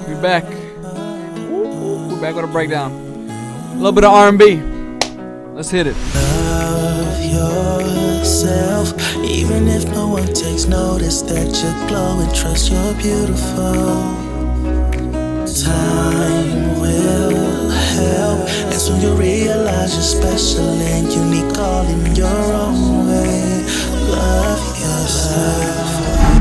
We're back. We're back with a breakdown. A little bit of R&B. Let's hit it. Love yourself, even if no one takes notice that you're glowing. Trust you're beautiful. Time will help, and soon you'll realize you're special and unique all in your own way. Love yourself.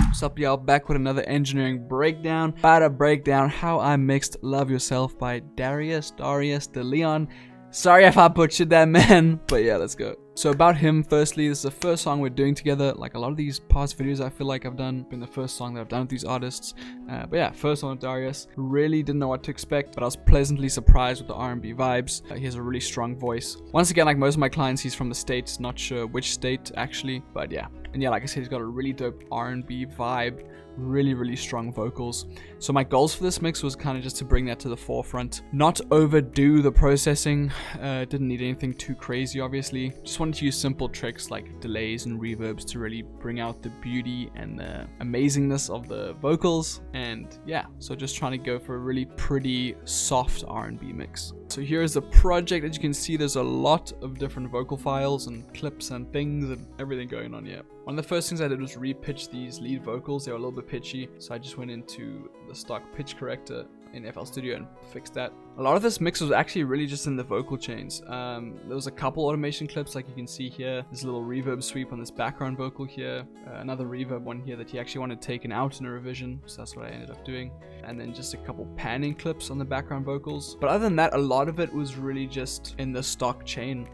What's up, y'all? Back with another engineering breakdown. About to break down how I mixed Love Yourself by Darius Deleon. Sorry if I butchered that, man, but yeah, let's go. So about him, firstly, this is the first song we're doing together. Like a lot of these past videos I feel like I've done, been the first song that I've done with these artists. But yeah, first one with Darius. Really didn't know what to expect, but I was pleasantly surprised with the R&B vibes. He has a really strong voice. Once again, like most of my clients, he's from the States. Not sure which state, actually, but yeah. And yeah, like I said, he's got a really dope R&B vibe. Really strong vocals. So my goals for this mix was kind of just to bring that to the forefront, not overdo the processing. Didn't need anything too crazy, obviously. Just wanted to use simple tricks like delays and reverbs to really bring out the beauty and the amazingness of the vocals. And yeah, so just trying to go for a really pretty soft R&B mix. So here is the project. As you can see, there's a lot of different vocal files and clips and things and everything going on here. One of the first things I did was re-pitch these lead vocals. They were a little bit pitchy, so I just went into the stock pitch corrector in FL Studio and fixed that. A lot of this mix was actually really just in the vocal chains. There was a couple automation clips, like you can see here. There's a little reverb sweep on this background vocal here. Another reverb one here that he actually wanted taken out in a revision, so that's what I ended up doing. And then just a couple panning clips on the background vocals. But other than that, a lot of it was really just in the stock chain.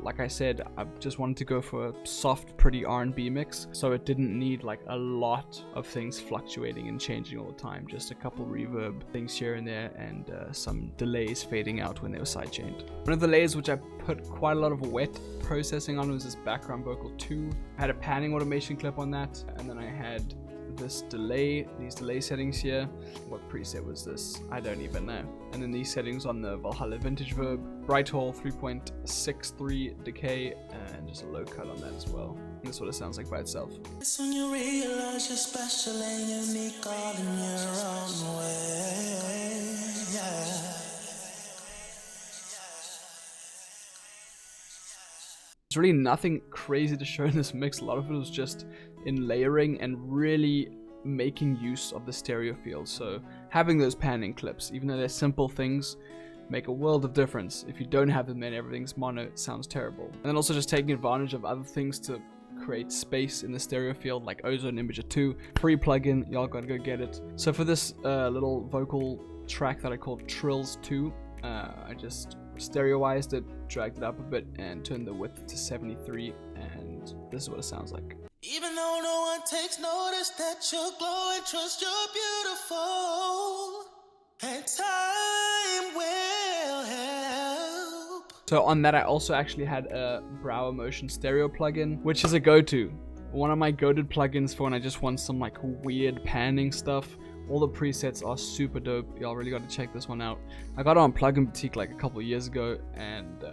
Like I said, I just wanted to go for a soft, pretty R&B mix, so it didn't need like a lot of things fluctuating and changing all the time. Just a couple reverb things here and there, and some delays fading out when they were sidechained. One of the layers which I put quite a lot of wet processing on was this background vocal 2. I had a panning automation clip on that, and then I had this delay, these delay settings here. What preset was this? I don't even know. And then these settings on the Valhalla Vintage Verb, Bright Hall 3.63 decay, and just a low cut on that as well. And that's what it sounds like by itself. Soon you realize you're special and unique all in your own way. Yeah. There's really nothing crazy to show in this mix. A lot of it was just in layering and really making use of the stereo field. So having those panning clips, even though they're simple things, make a world of difference. If you don't have them, then everything's mono, it sounds terrible. And then also just taking advantage of other things to create space in the stereo field, like Ozone Imager 2, free plugin, y'all gotta go get it. So for this little vocal track that I called Trills 2, I just stereoized it, dragged it up a bit, and turned the width to 73, and this is what it sounds like. Even though no one takes notice that you're glowing, trust you're beautiful, and time will help. So on that, I also actually had a Brow Emotion stereo plugin, which is a go-to. One of my go-to plugins for when I just want some like weird panning stuff. All the presets are super dope. Y'all really got to check this one out. I got it on Plugin Boutique like a couple of years ago, and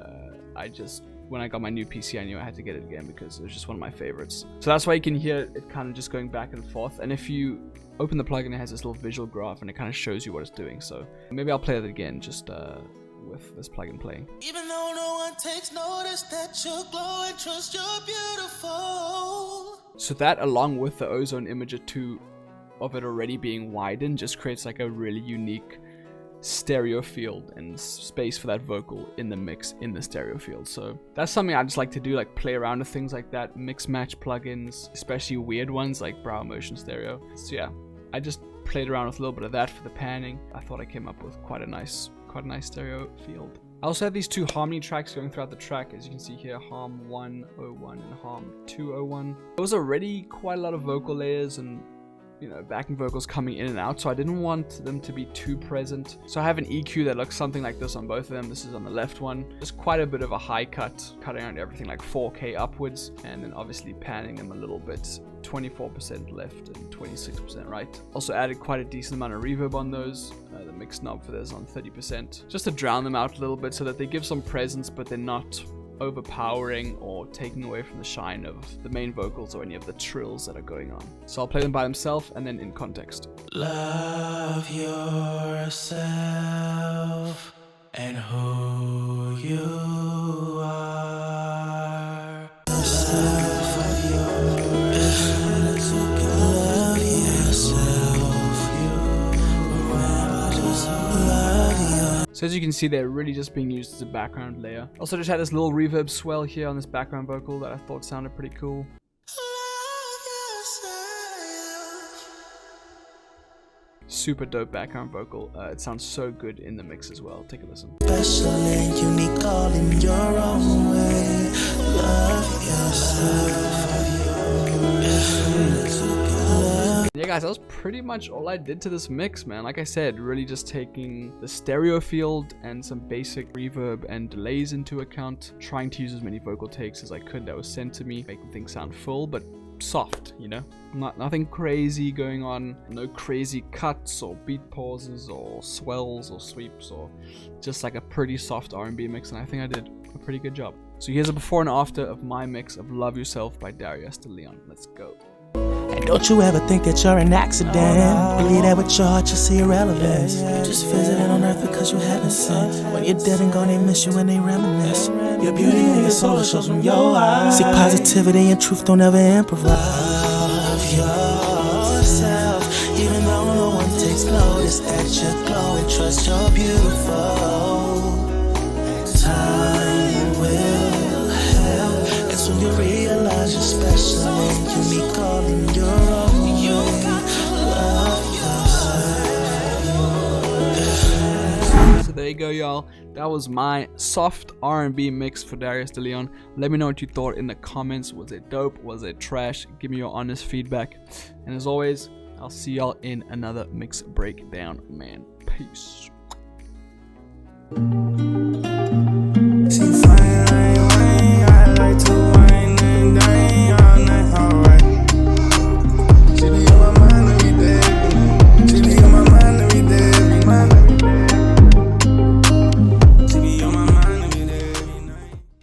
when I got my new PC, I knew I had to get it again because it was just one of my favorites. So that's why you can hear it kind of just going back and forth. And if you open the plugin, it has this little visual graph and it kind of shows you what it's doing. So maybe I'll play that again just with this plugin playing. Even though no one takes notice that you're glowing, trust you're beautiful. So that, along with the Ozone Imager 2 of it already being widened, just creates like a really unique stereo field and space for that vocal in the mix in the stereo field. So that's something I just like to do, like play around with things like that, mix match plugins, especially weird ones like Brow Emotion Stereo. So yeah, I just played around with a little bit of that for the panning. I thought I came up with quite a nice stereo field. I also have these two harmony tracks going throughout the track, as you can see here, Harm 101 and Harm 201. There was already quite a lot of vocal layers and, you know, backing vocals coming in and out, so I didn't want them to be too present. So I have an EQ that looks something like this on both of them. This is on the left one. Just quite a bit of a high cut, cutting out everything like 4K upwards, and then obviously panning them a little bit, 24% left and 26% right. Also added quite a decent amount of reverb on those. The mix knob for this on 30%, just to drown them out a little bit so that they give some presence, but they're not overpowering or taking away from the shine of the main vocals or any of the trills that are going on. So I'll play them by themselves and then in context. Love yourself, yourself and who you are. So as you can see, they're really just being used as a background layer. Also just had this little reverb swell here on this background vocal that I thought sounded pretty cool. Super dope background vocal. It sounds so good in the mix as well. Take a listen. Special and unique all in your own way. Love yourself. Yeah guys, that was pretty much all I did to this mix, man. Like I said, really just taking the stereo field and some basic reverb and delays into account, trying to use as many vocal takes as I could that was sent to me, making things sound full but soft, you know, nothing crazy going on, no crazy cuts or beat pauses or swells or sweeps, or just like a pretty soft R&B mix, and I think I did a pretty good job. So here's a before and after of my mix of Love Yourself by Darius Deleon. Let's go. And don't you ever think that you're an accident. Believe that with your heart you see irrelevance. You just visited on earth because you haven't sent. When you're dead and gone, they miss you when they reminisce. Your beauty and your soul shows from your eyes. Seek positivity and truth, don't ever improvise. Love yourself, even though no one takes notice that you're glowing. Trust you're beautiful. Time will help, and soon you'll realize you're special and unique all in your own way. Love yourself. So there you go, y'all. That was my soft R&B mix for Darius Deleon. Let me know what you thought in the comments. Was it dope? Was it trash? Give me your honest feedback. And as always, I'll see y'all in another mix breakdown, man. Peace.